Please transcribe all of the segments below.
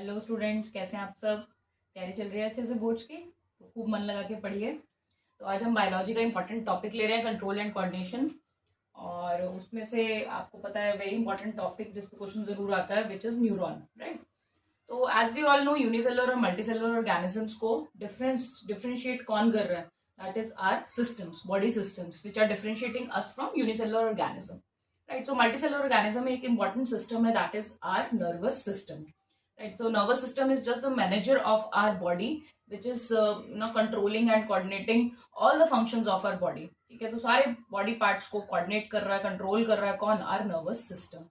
Hello students, कैसे हैं आप सब। तैयारी चल रही है अच्छे से बोर्ड्स की, तो खूब मन लगा के पढ़िए। तो आज हम बायोलॉजी का इंपॉर्टेंट टॉपिक ले रहे हैं, कंट्रोल एंड कोऑर्डिनेशन। और उसमें से आपको पता है वेरी इंपॉर्टेंट टॉपिक जिस पे क्वेश्चन जरूर आता है, विच इज न्यूरॉन, राइट। तो as we all know, unicellular और मल्टीसेलुलर ऑर्गेनिजम्स को डिफरेंशिएट कौन कर रहा है? That is our systems, body systems which are differentiating us from unicellular organism, right. So multicellular organism में एक इंपॉर्टेंट सिस्टम है, that is our nervous system, right? So nervous system is just the manager of our body, which is controlling and coordinating all the functions of our body. ठीक है, तो सारे body parts को coordinate कर रहा है, control कर रहा है कौन? Our nervous system.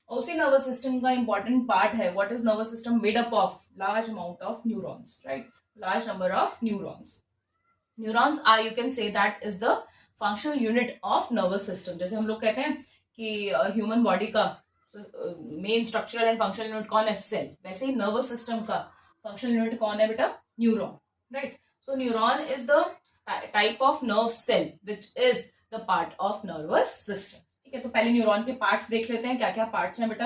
और उसी नर्वस सिस्टम का इंपॉर्टेंट पार्ट है, what is nervous system made up of? Large amount of neurons, right. Large number of neurons. Neurons are, you can say that is the functional unit of nervous system. जैसे हम लोग कहते हैं कि human body का main structural and functional unit कौन है? Cell. वैसे ही नर्वस सिस्टम का फंक्शनल यूनिट कौन है बेटा? Neuron, right. So neuron is the type of nerve cell which is the part of nervous system. ठीक है, तो पहले न्यूरॉन के पार्ट्स देख लेते हैं, क्या क्या पार्ट्स हैं बेटा।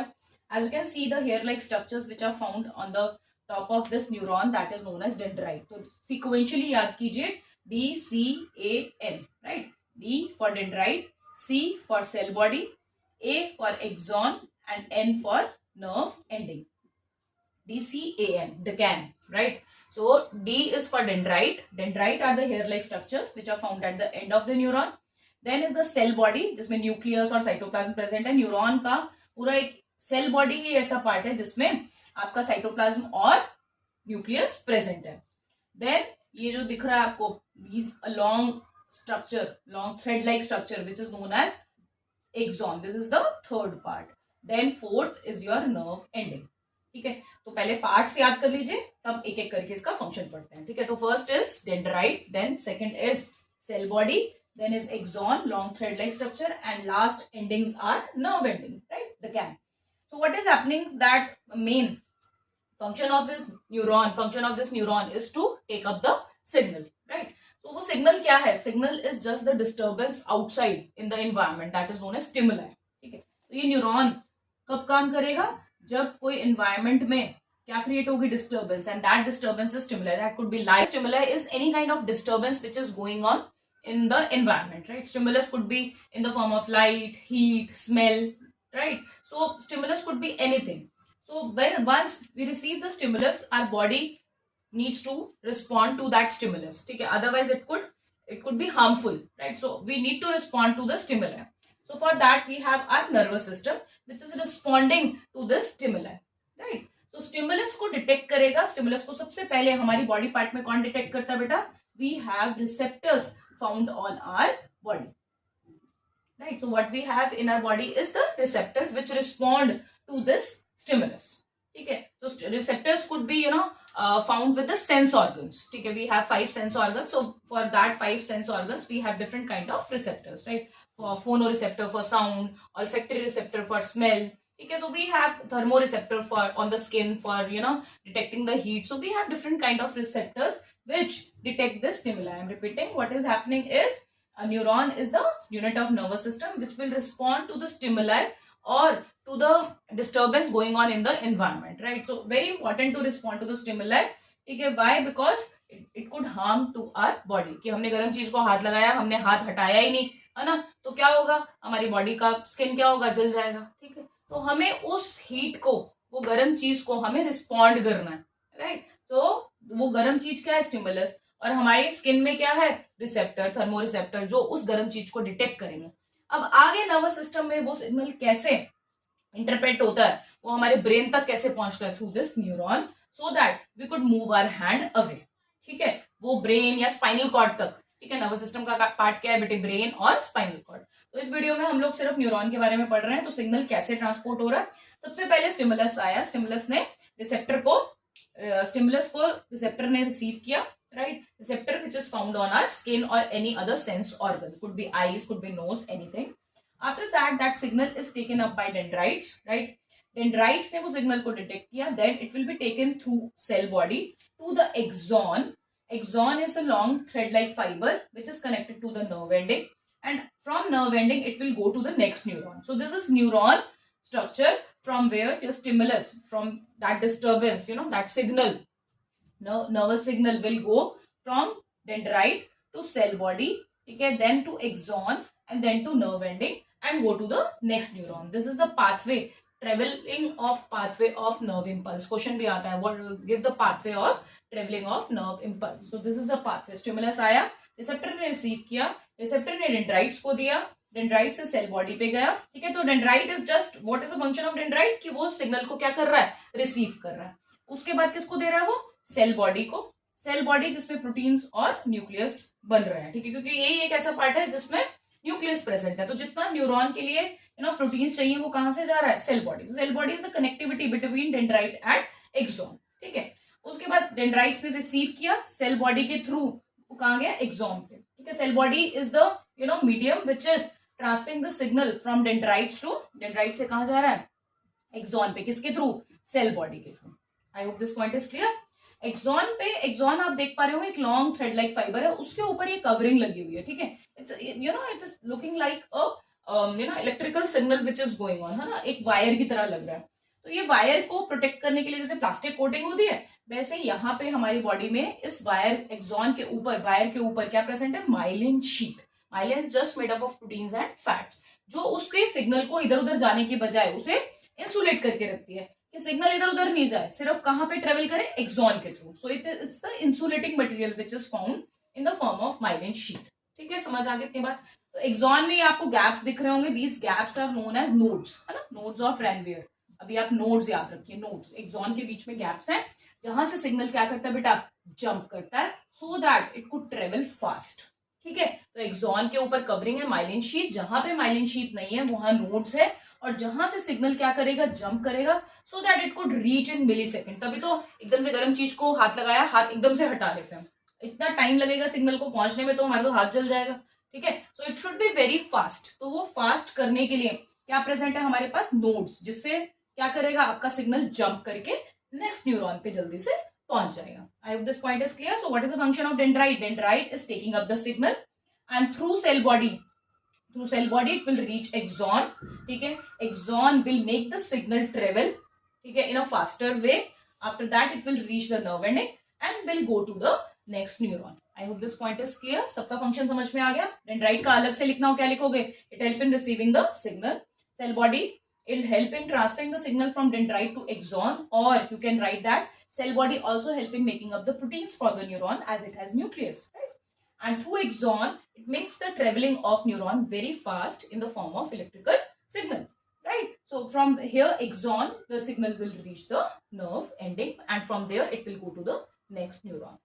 As you can see the hair like structures which are found on the top of this neuron, that is known as dendrite. तो सीक्वेंशियली याद कीजिए, DCAN, right. D for dendrite, C for cell body, A for axon, and N for nerve ending. DCAN, DCAN, right? So D is for dendrite. Dendrite are the hair-like structures which are found at the end of the neuron. Then is the cell body, जिसमें nucleus और cytoplasm present है। Neuron का पूरा एक cell body ही ऐसा part है जिसमें आपका साइटोप्लाज्म और न्यूक्लियस प्रेजेंट है। देन ये जो दिख रहा है आपको, these a long structure, long thread-like structure, which is known as axon. This is the third part. Then fourth is your nerve ending. ठीक है, तो पहले पार्ट्स याद कर लीजिए, तब एक एक करके इसका फंक्शन पढ़ते हैं। ठीक है, तो first is dendrite, then second is cell body, then is axon, long thread like structure, and last endings are nerve ending, right? The can. So what is happening, that main function of this neuron is to take up the signal, right? So वो signal क्या है? Signal is just the disturbance outside in the environment, that is known as stimuli. ठीक है, तो ये neuron कब काम करेगा? जब कोई एनवायरमेंट में क्या क्रिएट होगी? Disturbance, and that disturbance is stimuli. That could be light stimuli, is any kind of disturbance which is going on in the environment, right? Stimulus could be in the form of light, heat, smell, right? So stimulus could be anything. So when once we receive the stimulus, our body needs to respond to that stimulus. Okay, otherwise it could be harmful, right? So we need to respond to the stimuli. So for that we have our nervous system which is responding to this stimuli, right? So stimulus को detect करेगा। stimulus को सबसे पहले हमारी body part में कौन detect करता है बेटा? We have receptors found on our body, right? So what we have in our body is the receptor which respond to this stimulus. ठीक है, तो receptors could be found with the sense organs. ठीक है, we have 5 sense organs, so for that 5 sense organs we have different kind of receptors, right? For phonoreceptor for sound, olfactory receptor for smell. Okay, so we have thermoreceptor for on the skin for detecting the heat. So we have different kind of receptors which detect the stimuli. I am repeating, what is happening is a neuron is the unit of nervous system which will respond to the stimuli or to the disturbance going on in the environment, right? So very important to respond to the stimuli. Okay, why? Because it could harm to our body. कि हमने गर्म चीज को हाथ लगाया, हमने हाथ हटाया ही नहीं, है ना, तो क्या होगा? हमारी बॉडी का स्किन क्या होगा? जल जाएगा। ठीक है, तो हमें उस हीट को, वो गर्म चीज को हमें रिस्पॉन्ड करना है, राइट? तो वो गर्म चीज क्या है? स्टिमुलस। और हमारी स्किन में क्या है? रिसेप्टर, थर्मोरिसेप्टर, जो उस गर्म चीज को डिटेक्ट करेंगे। अब आगे नर्वस सिस्टम में वो सिग्नल कैसे इंटरप्रेट होता है, वो हमारे ब्रेन तक कैसे पहुंचता है? Through this neuron, so that we could move our hand away. ठीक है, वो ब्रेन या स्पाइनल कॉर्ड तक। ठीक है, नर्वस सिस्टम का पार्ट क्या है बेटे? ब्रेन और स्पाइनल कॉर्ड। तो इस वीडियो में हम लोग सिर्फ न्यूरॉन के बारे में पढ़ रहे हैं। तो सिग्नल कैसे ट्रांसपोर्ट हो रहा है? सबसे पहले स्टिमुलस आया, स्टिमुलस ने रिसेप्टर ने रिसीव किया, right? Receptor which is found on our skin or any other sense organ, could be eyes, could be nose, anything. After that, that signal is taken up by dendrites, right? Dendrites ने वो signal को detect किया, then it will be taken through cell body to the axon. Axon is a long thread-like fiber which is connected to the nerve ending, and from nerve ending it will go to the next neuron. So this is neuron structure from where your stimulus, from that disturbance, that signal, nervous signal will go from dendrite to cell body, okay, then to axon, and then to nerve ending, and go to the next neuron. This is the pathway, traveling of pathway of nerve impulse. Question भी आता है, what give the pathway of traveling of nerve impulse. So this is the pathway. Stimulus आया, receptor ने receive किया, receptor ने dendrites को दिया, dendrite से सेल बॉडी पे गया, ठीक है. तो dendrite is just what is the function of dendrite, कि वो सिग्नल को क्या कर रहा है, रिसीव कर रहा है. उसके बाद किसको दे रहा है वो, सेल बॉडी को. सेल बॉडी जिसमें प्रोटीन्स और न्यूक्लियस बन रहे हैं, ठीक है, क्योंकि यही एक ऐसा पार्ट है जिसमें न्यूक्लियस प्रेजेंट है. तो जितना न्यूरॉन के लिए प्रोटीन्स चाहिए वो कहां से जा रहा है, cell body. Cell body is the connectivity between dendrite and axon, ठीक है. उसके बाद डेंड्राइट्स ने रिसीव किया, सेल बॉडी के थ्रू कहां गया, एक्सॉन पे, ठीक है. Cell body is the medium which is transferring the signal from dendrites to, dendrite से कहां जा रहा है, एक्सॉन पे, किसके थ्रू, सेल बॉडी के through. I hope this point is clear. Axon पे, एक्सॉन आप देख पा रहे हो एक लॉन्ग थ्रेड लाइक फाइबर है, उसके ऊपर ये कवरिंग लगी हुई है, ठीक है. It's it is looking like a electrical signal which is going on, है ना, एक वायर की तरह लग रहा है. तो ये वायर को प्रोटेक्ट करने के लिए जैसे प्लास्टिक कोटिंग होती है, वैसे यहाँ पे हमारी बॉडी में इस वायर, एक्सॉन के ऊपर, वायर के ऊपर क्या प्रेजेंट है, myelin sheath. Myelin just made up of proteins and fats, जो उसके सिग्नल को इधर उधर जाने के बजाय उसे इंसुलेट करके रखती है, कि सिग्नल इधर उधर नहीं जाए, सिर्फ कहां पे ट्रेवल करे, एक्सॉन के through. So it's the insulating material which is found in the form of myelin sheath, ठीक है. समझ आ गई इतनी बात. तो एक्सॉन में आपको गैप्स दिख रहे होंगे, these gaps are known as nodes, है ना, नोड्स ऑफ रैनवियर. अभी आप नोड्स याद रखिए, नोड्स. एक्सॉन के बीच में गैप्स हैं जहां से सिग्नल क्या करता है बेटा, जंप करता है, सो that it could travel fast, ठीक है. तो एक्सॉन के ऊपर कवरिंग है माइलिन शीट, जहां पे माइलिन शीट नहीं है वहां नोड्स है, और जहां से सिग्नल क्या करेगा, जंप करेगा, so that it could reach in millisecond. तभी तो एकदम से गर्म चीज को हाथ लगाया, हाथ एकदम से हटा लेते हैं, इतना टाइम लगेगा सिग्नल को पहुंचने में, तो हमारा तो हाथ जल जाएगा, ठीक है. So it should be very fast. तो वो फास्ट करने के लिए क्या प्रेजेंट है हमारे पास, नोड्स, जिससे क्या करेगा, आपका सिग्नल जंप करके नेक्स्ट न्यूरॉन पे जल्दी से पहुंच जाएगा. आई hope this point is clear. So what is the function of dendrite, dendrite is taking up the signal and through cell body it will reach axon, ठीक है. Axon will make the signal travel, ठीक है, in a faster way. After that it will reach the nerve ending and will go to the next neuron. I hope this point is clear. सबका function समझ में आ गया. Dendrite का अलग से लिखना हो, क्या लिखोगे, it help in receiving the signal. Cell body, it will help in transferring the signal from dendrite to axon, or you can write that cell body also help in making up the proteins for the neuron as it has nucleus, right? And through axon it makes the traveling of neuron very fast in the form of electrical signal, right? So from here axon the signal will reach the nerve ending, and from there it will go to the next neuron.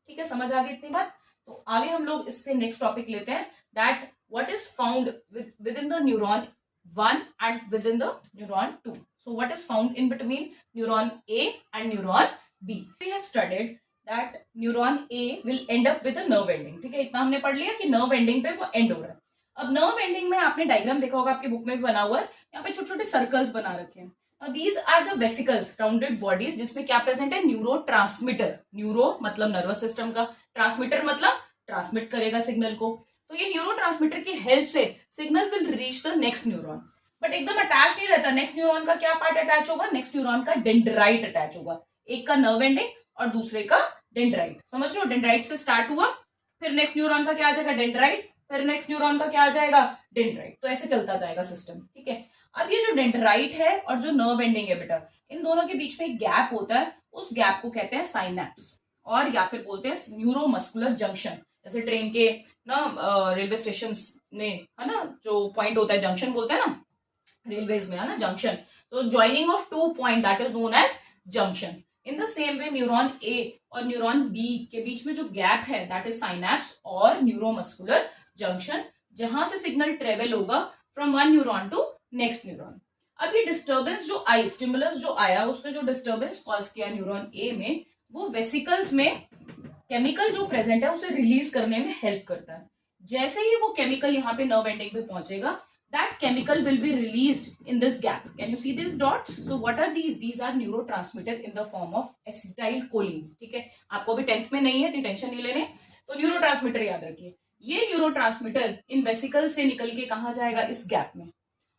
ठीक है, समझ आ गई इतनी बात. तो आगे हम लोग इससे नेक्स्ट टॉपिक लेते हैं, that what is found within the neuron 1 and within the neuron 2. So what is found in between neuron A and neuron B? We have studied that neuron A will end up with a nerve ending, ठीक है. इतना हमने पढ़ लिया कि nerve ending पे वो end हो रहा है. अब nerve ending में आपने डायग्राम देखा होगा, आपके बुक में भी बना हुआ है, यहाँ पे छोटे छोटे सर्कल्स बना रखे हैं. Now these are the vesicles, rounded bodies, जिसमें क्या प्रेजेंट है, न्यूरो ट्रांसमीटर. न्यूरो मतलब नर्वस सिस्टम का, ट्रांसमीटर मतलब ट्रांसमिट करेगा सिग्नल को. तो ये न्यूरो ट्रांसमीटर की हेल्प से signal will reach the next neuron, but एकदम अटैच नहीं रहता. नेक्स्ट न्यूरॉन का क्या पार्ट अटैच होगा, नेक्स्ट न्यूरॉन का डेंड्राइट अटैच होगा. एक का नर्व एंडिंग और दूसरे का डेंड्राइट. समझ लो, डेंड्राइट से स्टार्ट हुआ, फिर नेक्स्ट न्यूरॉन का क्या आ जाएगा, डेंड्राइट, फिर नेक्स्ट न्यूरॉन का क्या आ जाएगा, डेंड्राइट. तो ऐसे चलता जाएगा सिस्टम, ठीक है. अब ये जो डेंड्राइट है और जो नर्व एंडिंग है बेटा, इन दोनों के बीच में एक गैप होता है, उस गैप को कहते हैं साइनैप्स, और या फिर बोलते हैं न्यूरोमस्कुलर जंक्शन. जैसे ट्रेन के ना रेलवे स्टेशन में, है ना, जो पॉइंट होता है जंक्शन बोलते हैं ना, रेलवेज में, है ना, जंक्शन. तो joining of two point, that is known as junction. In the same way neuron A और न्यूरॉन बी के बीच में जो गैप है, दैट इज साइनैप्स और न्यूरोमस्कुलर जंक्शन, जहां से सिग्नल ट्रेवल होगा from one neuron to next neuron. अब ये डिस्टर्बेंस जो आई, स्टिमुलस जो आया, उसने जो डिस्टर्बेंस कॉज किया न्यूरॉन ए में, वो वेसिकल्स में केमिकल जो प्रेजेंट है उसे रिलीज करने में हेल्प करता है. जैसे ही वो केमिकल यहाँ पे नर्व एंडिंग पे पहुंचेगा, that chemical will be released in this gap. Can you see these dots? So what are these? These are neurotransmitter in the form of acetylcholine. ठीक है, आपको अभी 10th में नहीं है तो टेंशन नहीं लेने. तो न्यूरोट्रांसमीटर याद रखिए. ये न्यूरोट्रांसमीटर इन वेसिकल से निकल के कहाँ जाएगा, इस गैप में,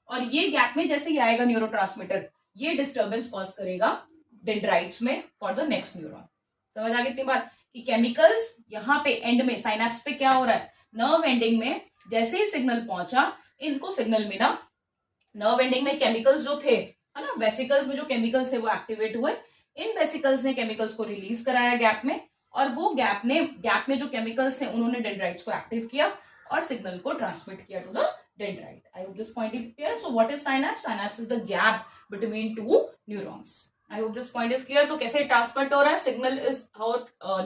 और ये गैप में जैसे ही आएगा न्यूरोट्रांसमीटर, ये डिस्टर्बेंस कॉज करेगा डेंड्राइट्स में फॉर द नेक्स्ट न्यूरॉन। समझ आ गई इतनी बात कि केमिकल्स यहाँ पे एंड में साइनेप्स पे क्या हो रहा है, नर्व एंडिंग में जैसे ही सिग्नल पहुंचा इनको सिग्नल मिला, नर्व एंडिंग में केमिकल्स जो थे है ना, वेसिकल्स में जो केमिकल्स थे वो एक्टिवेट हुए, इन वेसिकल्स ने केमिकल्स को रिलीज कराया गैप में, और वो गैप में जो केमिकल्स थे उन्होंने डेंड्राइट्स को एक्टिव किया और सिग्नल को ट्रांसमिट किया to the dendrite. I hope this point is clear. So what is synapse? Synapse is the gap between two neurons. I hope this point is clear. तो कैसे transmit हो रहा है, signal is how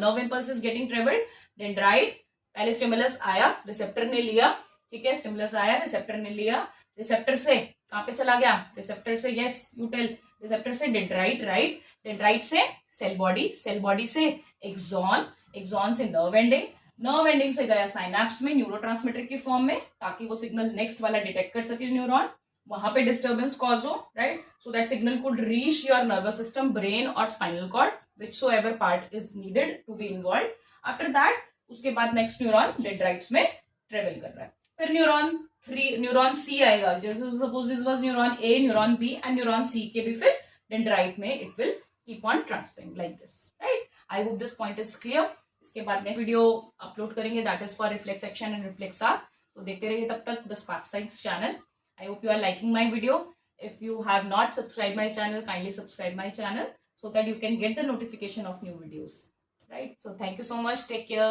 nerve impulse is getting travelled, dendrite पहले stimulus आया, receptor ने लिया, ठीक है, स्टिमुलस आया, रिसेप्टर ने लिया, रिसेप्टर से कहां पे चला गया, रिसेप्टर से, यस यू टेल, रिसेप्टर से डेंड्राइट, राइट, डेंड्राइट से सेल बॉडी, सेल बॉडी से एक्सॉन, एक्सॉन से नर्व एंडिंग, नर्व एंडिंग से गया साइनेप्स में न्यूरोट्रांसमीटर की फॉर्म में, ताकि वो सिग्नल नेक्स्ट वाला डिटेक्ट कर सके न्यूरॉन, वहां पे डिस्टर्बेंस कॉज हो, right, so that signal could reach your nervous system, brain और spinal cord, whichsoever part is needed to be involved. After that उसके बाद नेक्स्ट न्यूरॉन डेंड्राइट्स में ट्रेवल कर रहा है। फिर न्यूरॉन सी आएगा, जैसे suppose this was neuron A, neuron B and neuron C के भी फिर डेंड्राइट में it will keep on transferring like this, right. I hope this point is clear. इसके बाद नेक्स्ट वीडियो अपलोड करेंगे, that is for reflex action and reflex arc. तो देखते रहिए तब तक the Spark Science channel. I hope you are liking my video. If you have not subscribed my channel, kindly subscribe my channel so that you can get the notification of new videos, right? So thank you so much. Take care.